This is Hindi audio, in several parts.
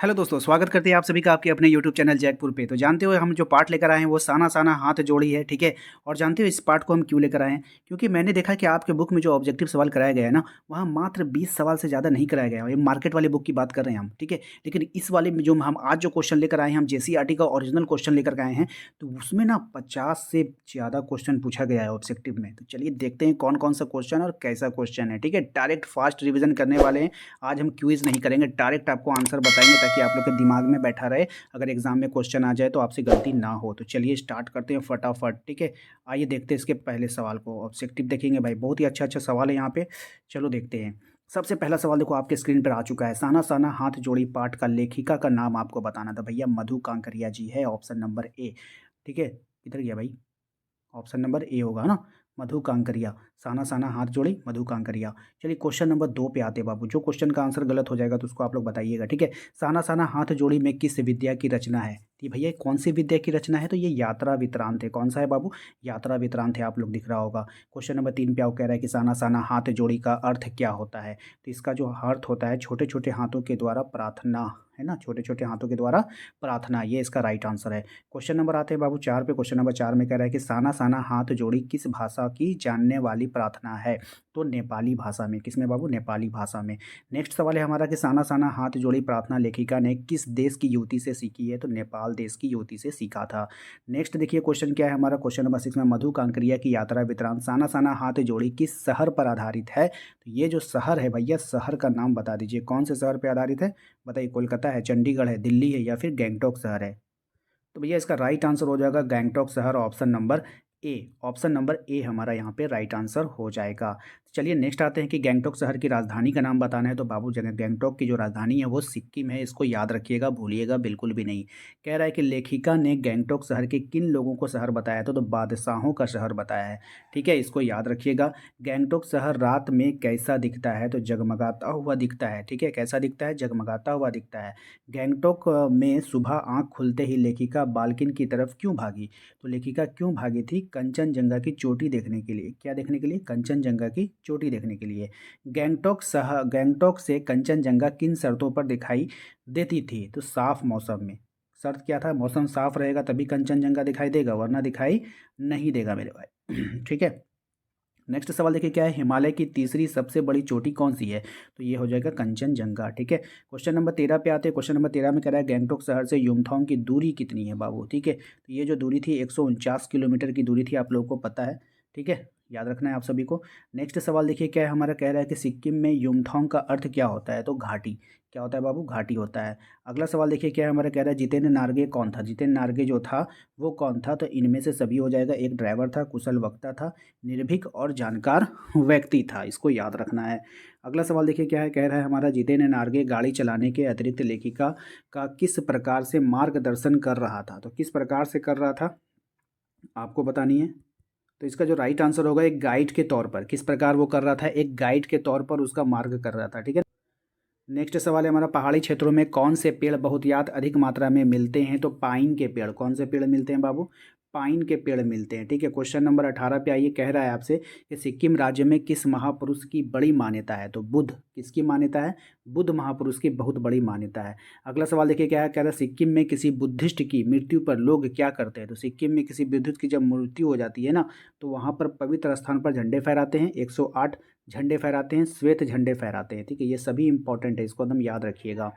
हेलो दोस्तों, स्वागत करते हैं आप सभी का आपके अपने यूट्यूब चैनल जैकपुर पे। तो जानते हो हम जो पार्ट लेकर आए हैं वो साना साना हाथ जोड़ी है, ठीक है। और जानते हो इस पार्ट को हम क्यों लेकर आए हैं? क्योंकि मैंने देखा कि आपके बुक में जो ऑब्जेक्टिव सवाल कराया गया है ना, वहाँ मात्र 20 सवाल से ज़्यादा नहीं कराया गया है। ये मार्केट वाले बुक की बात कर रहे हैं हम, ठीक है। लेकिन इस वाले में जो हम आज जो क्वेश्चन लेकर आए हैं, हम जेसीईआरटी का ओरिजिनल क्वेश्चन लेकर के आए हैं, तो उसमें ना 50 से ज़्यादा क्वेश्चन पूछा गया है ऑब्जेक्टिव में। तो चलिए देखते हैं कौन कौन सा क्वेश्चन और कैसा क्वेश्चन है, ठीक है। डायरेक्ट फास्ट रिविजन करने वाले हैं। आज हम क्विज़ नहीं करेंगे, डायरेक्ट आपको आंसर बताएंगे ताकि आप लोग के दिमाग में बैठा रहे। अगर एग्जाम में क्वेश्चन आ जाए तो आपसे गलती ना हो। तो चलिए स्टार्ट करते हैं फटाफट, ठीक है। आइए देखते हैं इसके पहले सवाल को। ऑब्जेक्टिव देखेंगे भाई, बहुत ही अच्छा अच्छा सवाल है यहाँ पे। चलो देखते हैं। सबसे पहला सवाल देखो आपके स्क्रीन पर आ चुका है। साना साना हाथ जोड़ी पाठ का लेखिका का नाम आपको बताना था भैया। मधु कांकरिया जी है, ऑप्शन नंबर ए, ठीक है। किधर गया भाई? ऑप्शन नंबर ए होगा ना, मधु कांकरिया। साना साना हाथ जोड़ी मधु कांकरिया। चलिए क्वेश्चन नंबर 2 पे आते हैं बाबू। जो क्वेश्चन का आंसर गलत हो जाएगा तो उसको आप लोग बताइएगा, ठीक है। साना साना हाथ जोड़ी में किस विद्या की रचना है? कि भैया कौन सी विद्या की रचना है? तो ये यात्रा वित्रांत है। कौन सा है बाबू? यात्रा वित्रांत है, आप लोग दिख रहा होगा। क्वेश्चन नंबर 3 पे आप कह रहा है कि साना साना हाथ जोड़ी का अर्थ क्या होता है? तो इसका जो अर्थ होता है, छोटे छोटे हाथों के द्वारा प्रार्थना, है ना, छोटे छोटे हाथों के द्वारा प्रार्थना, ये इसका राइट आंसर है। क्वेश्चन नंबर आते हैं बाबू 4 पे। क्वेश्चन नंबर 4 में कह रहा है कि साना साना हाथ जोड़ी किस भाषा की जानने वाली प्रार्थना है? तो नेपाली भाषा में। किसमें बाबू? नेपाली भाषा में। नेक्स्ट सवाल है हमारा कि साना साना हाथ जोड़ी प्रार्थना लेखिका ने किस देश की युवती से सीखी है? तो नेपाल देश की युवती से सीखा था। नेक्स्ट देखिए क्वेश्चन क्या है हमारा। क्वेश्चन नंबर 6 में मधु कांकरिया की यात्रा वृतांत साना साना हाथ जोड़ी किस शहर पर आधारित है? तो ये जो शहर है भैया, शहर का नाम बता दीजिए। कौन से शहर पर आधारित है? बताइए। कोलकाता है, चंडीगढ़ है, दिल्ली है, या फिर गैंगटॉक शहर है? तो भैया इसका राइट आंसर हो जाएगा गैंगटॉक शहर, option number A. Option number A हमारा यहाँ पे राइट आंसर हो जाएगा। चलिए नेक्स्ट आते हैं कि गैंगटॉक शहर की राजधानी का नाम बताना है। तो बाबू जगह गैंगटॉक की जो राजधानी है वो सिक्किम है, इसको याद रखिएगा, भूलिएगा बिल्कुल भी नहीं। कह रहा है कि लेखिका ने गैंगटॉक शहर के किन लोगों को शहर बताया था? तो बादशाहों का शहर बताया है, ठीक है, इसको याद रखिएगा। गैंगटॉक शहर रात में कैसा दिखता है? तो जगमगाता हुआ दिखता है, ठीक है। कैसा दिखता है? जगमगाता हुआ दिखता है। गैंगटॉक में सुबह आंख खुलते ही लेखिका बाल्किन की तरफ क्यों भागी? तो लेखिका क्यों भागी थी? कंचनजंगा की चोटी देखने के लिए। क्या देखने के लिए? कंचनजंगा की चोटी देखने के लिए। गैंगटॉक से कंचनजंगा किन शर्तों पर दिखाई देती थी? तो साफ मौसम में। शर्त क्या था? मौसम साफ रहेगा तभी कंचनजंगा दिखाई देगा, वरना दिखाई नहीं देगा मेरे भाई। ठीक है। नेक्स्ट सवाल देखिए क्या है। हिमालय की तीसरी सबसे बड़ी चोटी कौन सी है? तो ये हो जाएगा कंचनजंगा, ठीक है। क्वेश्चन नंबर 13 पे आते हैं। क्वेश्चन नंबर 13 में कह रहा है गैंगटॉक शहर से युमथांग की दूरी कितनी है बाबू? ठीक है, तो ये जो दूरी थी 149 किलोमीटर की दूरी थी, आप लोगों को पता है, ठीक है, याद रखना है आप सभी को। नेक्स्ट सवाल देखिए क्या है हमारा। कह रहा है कि सिक्किम में युमथांग का अर्थ क्या होता है? तो घाटी। क्या होता है बाबू? घाटी होता है। अगला सवाल देखिए क्या है हमारा। कह रहा है जितेंद्र नार्गे कौन था? जितेंद्र नार्गे जो था वो कौन था? तो इनमें से सभी हो जाएगा। एक ड्राइवर था, कुशल वक्ता था, निर्भीक और जानकार व्यक्ति था, इसको याद रखना है। अगला सवाल देखिए क्या है। कह रहा है हमारा जितेंद्र नार्गे गाड़ी चलाने के अतिरिक्त लेखिका का किस प्रकार से मार्गदर्शन कर रहा था? तो किस प्रकार से कर रहा था आपको बतानी है। तो इसका जो राइट आंसर होगा एक गाइड के तौर पर। किस प्रकार वो कर रहा था? एक गाइड के तौर पर उसका मार्ग कर रहा था, ठीक है। नेक्स्ट सवाल है हमारा। पहाड़ी क्षेत्रों में कौन से पेड़ बहुतायत अधिक मात्रा में मिलते हैं? तो पाइन के पेड़। कौन से पेड़ मिलते हैं बाबू? पाइन के पेड़ मिलते हैं, ठीक है। क्वेश्चन नंबर 18 पे आइए। कह रहा है आपसे कि सिक्किम राज्य में किस महापुरुष की बड़ी मान्यता है? तो बुद्ध। किसकी मान्यता है? बुद्ध महापुरुष की बहुत बड़ी मान्यता है। अगला सवाल देखिए क्या है। कह रहा है सिक्किम में किसी बुद्धिस्ट की मृत्यु पर लोग क्या करते हैं? तो सिक्किम में किसी बुद्धिस्ट की जब मृत्यु हो जाती है ना, तो वहाँ पर पवित्र स्थान पर झंडे फहराते हैं। 108 झंडे फहराते हैं, श्वेत झंडे फहराते हैं, ठीक है। ये सभी इंपॉर्टेंट है, इसको एकदम याद रखिएगा।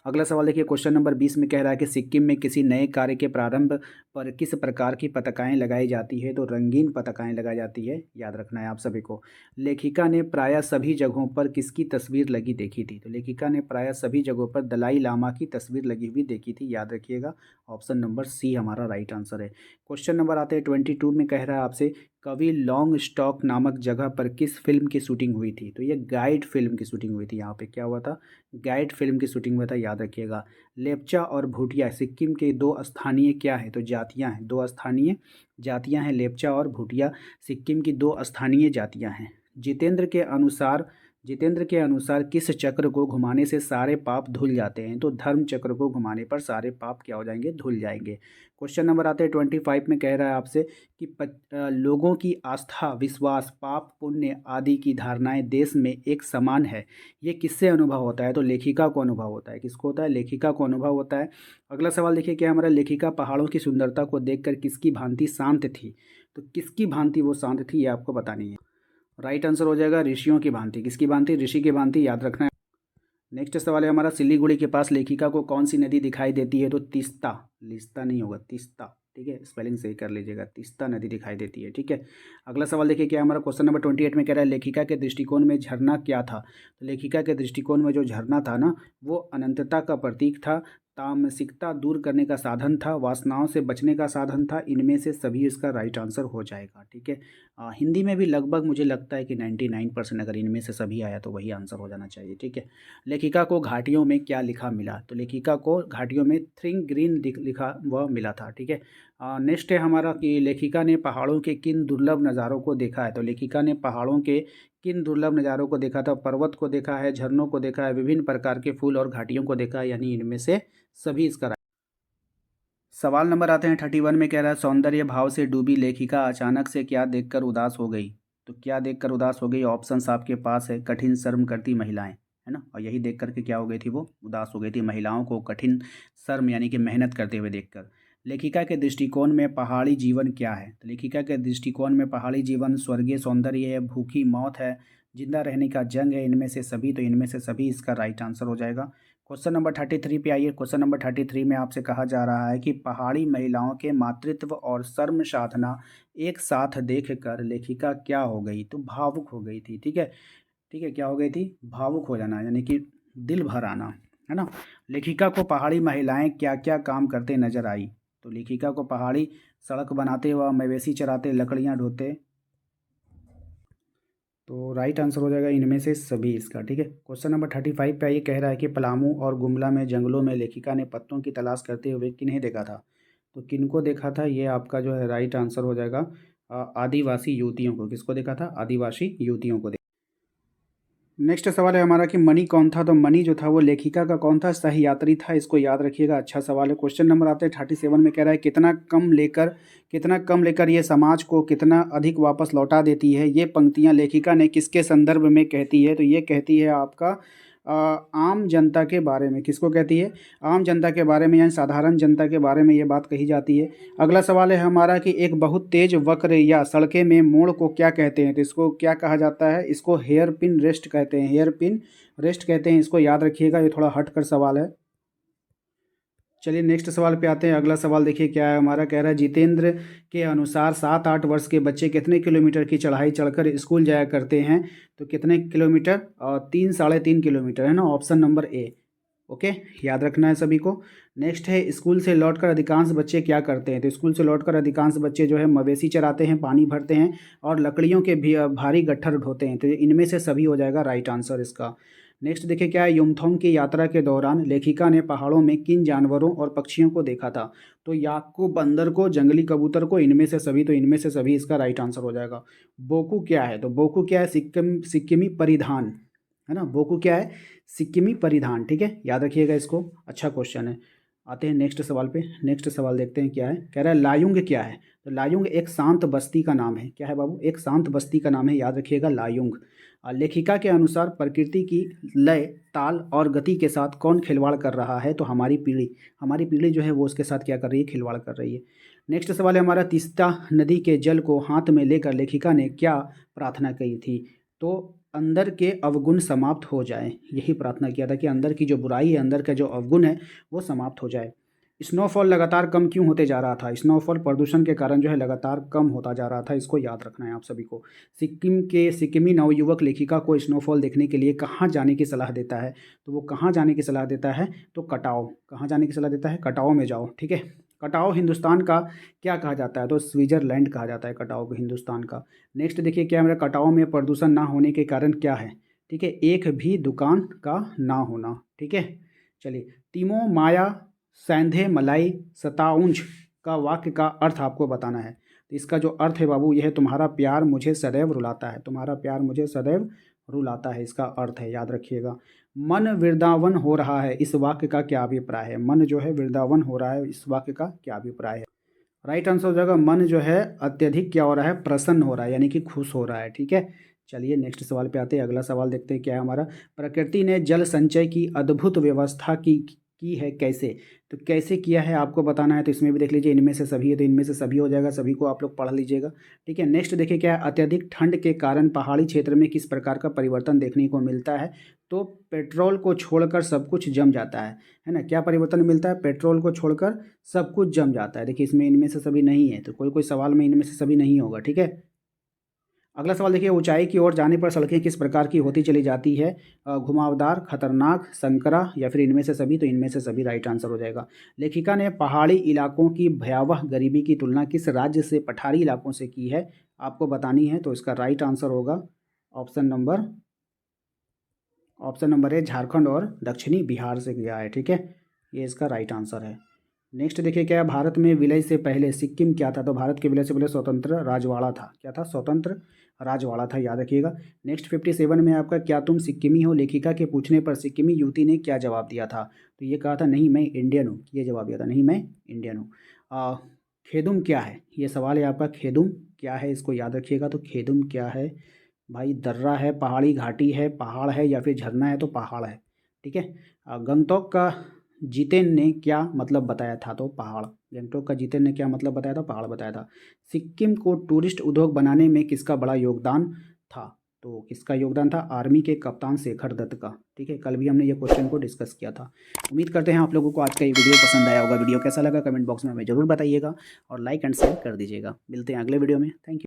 अगला सवाल देखिए क्वेश्चन नंबर 20 में कह रहा है कि सिक्किम में किसी नए कार्य के प्रारंभ पर किस प्रकार की पताकाएं लगाई जाती है? तो रंगीन पताकाएं लगाई जाती है, याद रखना है आप सभी को। लेखिका ने प्रायः सभी जगहों पर किसकी तस्वीर लगी देखी थी? तो लेखिका ने प्रायः सभी जगहों पर दलाई लामा की तस्वीर लगी हुई देखी थी, याद रखिएगा। ऑप्शन नंबर सी हमारा राइट आंसर है। क्वेश्चन नंबर आते हैं 22 में। कह रहा है आपसे कवि लॉन्ग स्टॉक नामक जगह पर किस फिल्म की शूटिंग हुई थी? तो ये गाइड फिल्म की शूटिंग हुई थी। यहाँ पे क्या हुआ था? गाइड फिल्म की शूटिंग हुआ था, याद रखिएगा। लेप्चा और भूटिया सिक्किम के दो स्थानीय क्या है? तो जातियाँ हैं, दो स्थानीय जातियाँ हैं। लेप्चा और भूटिया सिक्किम की दो स्थानीय जातियाँ हैं। जितेंद्र के अनुसार जितेंद्र के अनुसार किस चक्र को घुमाने से सारे पाप धुल जाते हैं? तो धर्म चक्र को घुमाने पर सारे पाप क्या हो जाएंगे? धुल जाएंगे। क्वेश्चन नंबर आते हैं 25 में, कह रहा है आपसे कि लोगों की आस्था, विश्वास, पाप, पुण्य आदि की धारणाएं देश में एक समान है, ये किससे अनुभव होता है? तो लेखिका को अनुभव होता है। किसको होता है? लेखिका को अनुभव होता है। अगला सवाल देखिए क्या है हमारा, लेखिका पहाड़ों की सुंदरता को देखकर किसकी भांति शांत थी? तो किसकी भांति वो शांत थी, ये आपको बतानी है। राइट आंसर हो जाएगा ऋषियों की भांति। किसकी भांति? ऋषि की भांति, याद रखना है। नेक्स्ट सवाल है हमारा, सिलीगुड़ी के पास लेखिका को कौन सी नदी दिखाई देती है? तो तीस्ता, लिस्ता नहीं होगा, तीस्ता। ठीक है, स्पेलिंग सही कर लीजिएगा, तीस्ता नदी दिखाई देती है। ठीक है, अगला सवाल देखिए क्या हमारा, क्वेश्चन नंबर 28 में कह रहा है लेखिका के दृष्टिकोण में झरना क्या था? तो लेखिका के दृष्टिकोण में जो झरना था ना, वो अनंतता का प्रतीक था, तामसिकता दूर करने का साधन था, वासनाओं से बचने का साधन था। इनमें से सभी इसका राइट आंसर हो जाएगा। ठीक है, हिंदी में भी लगभग मुझे लगता है कि 99% अगर इनमें से सभी आया तो वही आंसर हो जाना चाहिए। ठीक है, लेखिका को घाटियों में क्या लिखा मिला? तो लेखिका को घाटियों में थिंक ग्रीन लिखा वह मिला था। ठीक है, नेक्स्ट है हमारा कि लेखिका ने पहाड़ों के किन दुर्लभ नज़ारों को देखा है? तो लेखिका ने पहाड़ों के किन दुर्लभ नज़ारों को देखा था? पर्वत को देखा है, झरनों को देखा है, विभिन्न प्रकार के फूल और घाटियों को देखा है, यानी इनमें से सभी इसका सवाल नंबर आते हैं 31 में, कह रहा है सौंदर्य भाव से डूबी लेखिका अचानक से क्या देखकर उदास हो गई? तो क्या देखकर उदास हो गई? ऑप्शंस आपके पास है, कठिन श्रम करती महिलाएं, है ना, और यही देख करके क्या हो गई थी? वो उदास हो गई थी, महिलाओं को कठिन श्रम यानी कि मेहनत करते हुए देखकर। लेखिका के दृष्टिकोण में पहाड़ी जीवन क्या है? तो लेखिका के दृष्टिकोण में पहाड़ी जीवन स्वर्गीय सौंदर्य है, भूखी मौत है, जिंदा रहने का जंग है, इनमें से सभी। तो इनमें से सभी इसका राइट आंसर हो जाएगा। क्वेश्चन नंबर 33 पे आइए। क्वेश्चन नंबर 33 में आपसे कहा जा रहा है कि पहाड़ी महिलाओं के मातृत्व और श्रम साधना एक साथ देखकर लेखिका क्या हो गई? तो भावुक हो गई थी। ठीक है, ठीक है, क्या हो गई थी? भावुक हो जाना, यानी कि दिल भर आना, है ना। लेखिका को पहाड़ी महिलाएं क्या क्या काम करते नजर आई? तो लेखिका को पहाड़ी सड़क बनाते व मवेशी चराते, लकड़ियाँ ढोते। तो राइट आंसर हो जाएगा इनमें से सभी इसका। ठीक है, क्वेश्चन नंबर 35 पे ये कह रहा है कि पलामू और गुमला में जंगलों में लेखिका ने पत्तों की तलाश करते हुए किन्हें देखा था? तो किनको देखा था? ये आपका जो है राइट आंसर हो जाएगा आदिवासी युवतियों को। किसको देखा था? आदिवासी युवतियों को। नेक्स्ट सवाल है हमारा कि मणि कौन था? तो मणि जो था वो लेखिका का कौन था? सही यात्री था। इसको याद रखिएगा, अच्छा सवाल है। क्वेश्चन नंबर आते हैं 37 में, कह रहा है कितना कम लेकर ये समाज को कितना अधिक वापस लौटा देती है? ये पंक्तियां लेखिका ने किसके संदर्भ में कहती है? तो ये कहती है आपका आम जनता के बारे में। किसको कहती है? आम जनता के बारे में, यानी साधारण जनता के बारे में ये बात कही जाती है। अगला सवाल है हमारा कि एक बहुत तेज वक्र या सड़के में मोड़ को क्या कहते हैं? तो इसको क्या कहा जाता है? इसको हेयर पिन रेस्ट कहते हैं, हेयर पिन रेस्ट कहते हैं। इसको याद रखिएगा, ये थोड़ा हट कर सवाल है। चलिए नेक्स्ट सवाल पे आते हैं। अगला सवाल देखिए क्या है हमारा, कह रहा है जितेंद्र के अनुसार 7-8 वर्ष के बच्चे कितने किलोमीटर की चढ़ाई चढ़कर स्कूल जाया करते हैं? तो कितने किलोमीटर? 3-3.5 किलोमीटर, है ना, ऑप्शन नंबर ए। ओके, याद रखना है सभी को। नेक्स्ट है स्कूल से लौटकर अधिकांश बच्चे क्या करते हैं? तो स्कूल से लौटकर अधिकांश बच्चे जो है मवेशी चराते हैं, पानी भरते हैं और लकड़ियों के भी भारी गट्ठर ढोते हैं। तो इनमें से सभी हो जाएगा राइट आंसर इसका। नेक्स्ट देखिए क्या है, युमथोंग की यात्रा के दौरान लेखिका ने पहाड़ों में किन जानवरों और पक्षियों को देखा था? तो याक को, बंदर को, जंगली कबूतर को, इनमें से सभी। तो इनमें से सभी इसका राइट आंसर हो जाएगा। बोकू क्या है? तो बोकू क्या है? सिक्किमी परिधान, है ना। बोकू क्या है? सिक्किमी परिधान। ठीक है, याद रखिएगा इसको, अच्छा क्वेश्चन है। आते हैं नेक्स्ट सवाल पे। नेक्स्ट सवाल देखते हैं क्या है, कह रहा है लायुंग क्या है? तो लायुंग एक शांत बस्ती का नाम है। क्या है बाबू? एक शांत बस्ती का नाम है, याद रखिएगा लायुंग। लेखिका के अनुसार प्रकृति की लय, ताल और गति के साथ कौन खिलवाड़ कर रहा है? तो हमारी पीढ़ी जो है वो उसके साथ क्या कर रही है? खिलवाड़ कर रही है। नेक्स्ट सवाल है हमारा, तीस्ता नदी के जल को हाथ में लेकर लेखिका ने क्या प्रार्थना की थी? तो अंदर के अवगुण समाप्त हो जाए, यही प्रार्थना किया था कि अंदर की जो बुराई है, अंदर का जो अवगुण है वो समाप्त हो जाए। स्नोफॉल लगातार कम क्यों होते जा रहा था? स्नोफॉल प्रदूषण के कारण जो है लगातार कम होता जा रहा था। इसको याद रखना है आप सभी को। सिक्किमी नवयुवक लेखिका को स्नोफॉल देखने के लिए कहाँ जाने की सलाह देता है? तो वो कहाँ जाने की सलाह देता है? तो कटाव। कहाँ जाने की सलाह देता है? कटाव में जाओ। ठीक है, कटाव हिंदुस्तान का क्या कहा जाता है? तो स्विट्जरलैंड कहा जाता है कटाव को हिंदुस्तान का। नेक्स्ट देखिए क्या मेरा, कटाव में प्रदूषण ना होने के कारण क्या है? ठीक है, एक भी दुकान का ना होना। ठीक है, चलिए। तिमो माया सैंधे मलाई सताउंज का वाक्य का अर्थ आपको बताना है। तो इसका जो अर्थ है बाबू, यह है तुम्हारा प्यार मुझे सदैव रुलाता है। तुम्हारा प्यार मुझे सदैव रुलाता है, इसका अर्थ है, याद रखिएगा। मन वृंदावन हो रहा है, इस वाक्य का क्या अभिप्राय है? मन जो है वृंदावन हो रहा है, इस वाक्य का क्या अभिप्राय है? राइट आंसर हो जाएगा मन जो है अत्यधिक क्या हो रहा है, प्रसन्न हो रहा है, यानी कि खुश हो रहा है। ठीक है, चलिए नेक्स्ट सवाल पे आते हैं। अगला सवाल देखते हैं क्या है हमारा। प्रकृति ने जल संचय की अद्भुत व्यवस्था की है कैसे? तो कैसे किया है आपको बताना है, तो इसमें भी देख लीजिए, इनमें से सभी है तो इनमें से सभी हो जाएगा, सभी को आप लोग पढ़ लीजिएगा। ठीक है, नेक्स्ट देखिए क्या है। अत्यधिक ठंड के कारण पहाड़ी क्षेत्र में किस प्रकार का परिवर्तन देखने को मिलता है? तो पेट्रोल को छोड़कर सब कुछ जम जाता है ना। क्या परिवर्तन मिलता है? पेट्रोल को छोड़कर सब कुछ जम जाता है। देखिए इसमें इनमें से सभी नहीं है, तो कोई कोई सवाल में इनमें से सभी नहीं होगा। ठीक है, अगला सवाल देखिए। ऊंचाई की ओर जाने पर सड़कें किस प्रकार की होती चली जाती है? घुमावदार, खतरनाक, संकरा, या फिर इनमें से सभी? तो इनमें से सभी राइट आंसर हो जाएगा। लेखिका ने पहाड़ी इलाकों की भयावह गरीबी की तुलना किस राज्य से पठारी इलाकों से की है? आपको बतानी है, तो इसका राइट आंसर होगा ऑप्शन नंबर है झारखंड और दक्षिणी बिहार से किया है। ठीक है, ये इसका राइट आंसर है। नेक्स्ट देखिए क्या है। भारत में विलय से पहले सिक्किम क्या था? तो भारत के विलय से पहले स्वतंत्र राजवाड़ा था। क्या था? स्वतंत्र राजवाड़ा था, याद रखिएगा। नेक्स्ट 57 में आपका क्या तुम सिक्किमी हो? लेखिका के पूछने पर सिक्किमी युवती ने क्या जवाब दिया था? तो ये कहा था नहीं मैं इंडियन हूँ, ये जवाब दिया था, नहीं मैं इंडियन हूँ। खेदुम क्या है? ये सवाल है आपका, खेदुम क्या है, इसको याद रखिएगा। तो खेदुम क्या है भाई? दर्रा है, पहाड़ी घाटी है, पहाड़ है, या फिर झरना है? तो पहाड़ है। ठीक है, गंगटोक का जितेन ने क्या मतलब बताया था? तो पहाड़। गंगटोक का जितेन ने क्या मतलब बताया था? पहाड़ बताया था। सिक्किम को टूरिस्ट उद्योग बनाने में किसका बड़ा योगदान था? तो किसका योगदान था? आर्मी के कप्तान शेखर दत्त का। ठीक है, कल भी हमने ये क्वेश्चन को डिस्कस किया था। उम्मीद करते हैं आप लोगों को आज का ये वीडियो पसंद आया होगा। वीडियो कैसा लगा कमेंट बॉक्स में हमें जरूर बताइएगा और लाइक एंड शेयर कर दीजिएगा। मिलते हैं अगले वीडियो में। Thank you.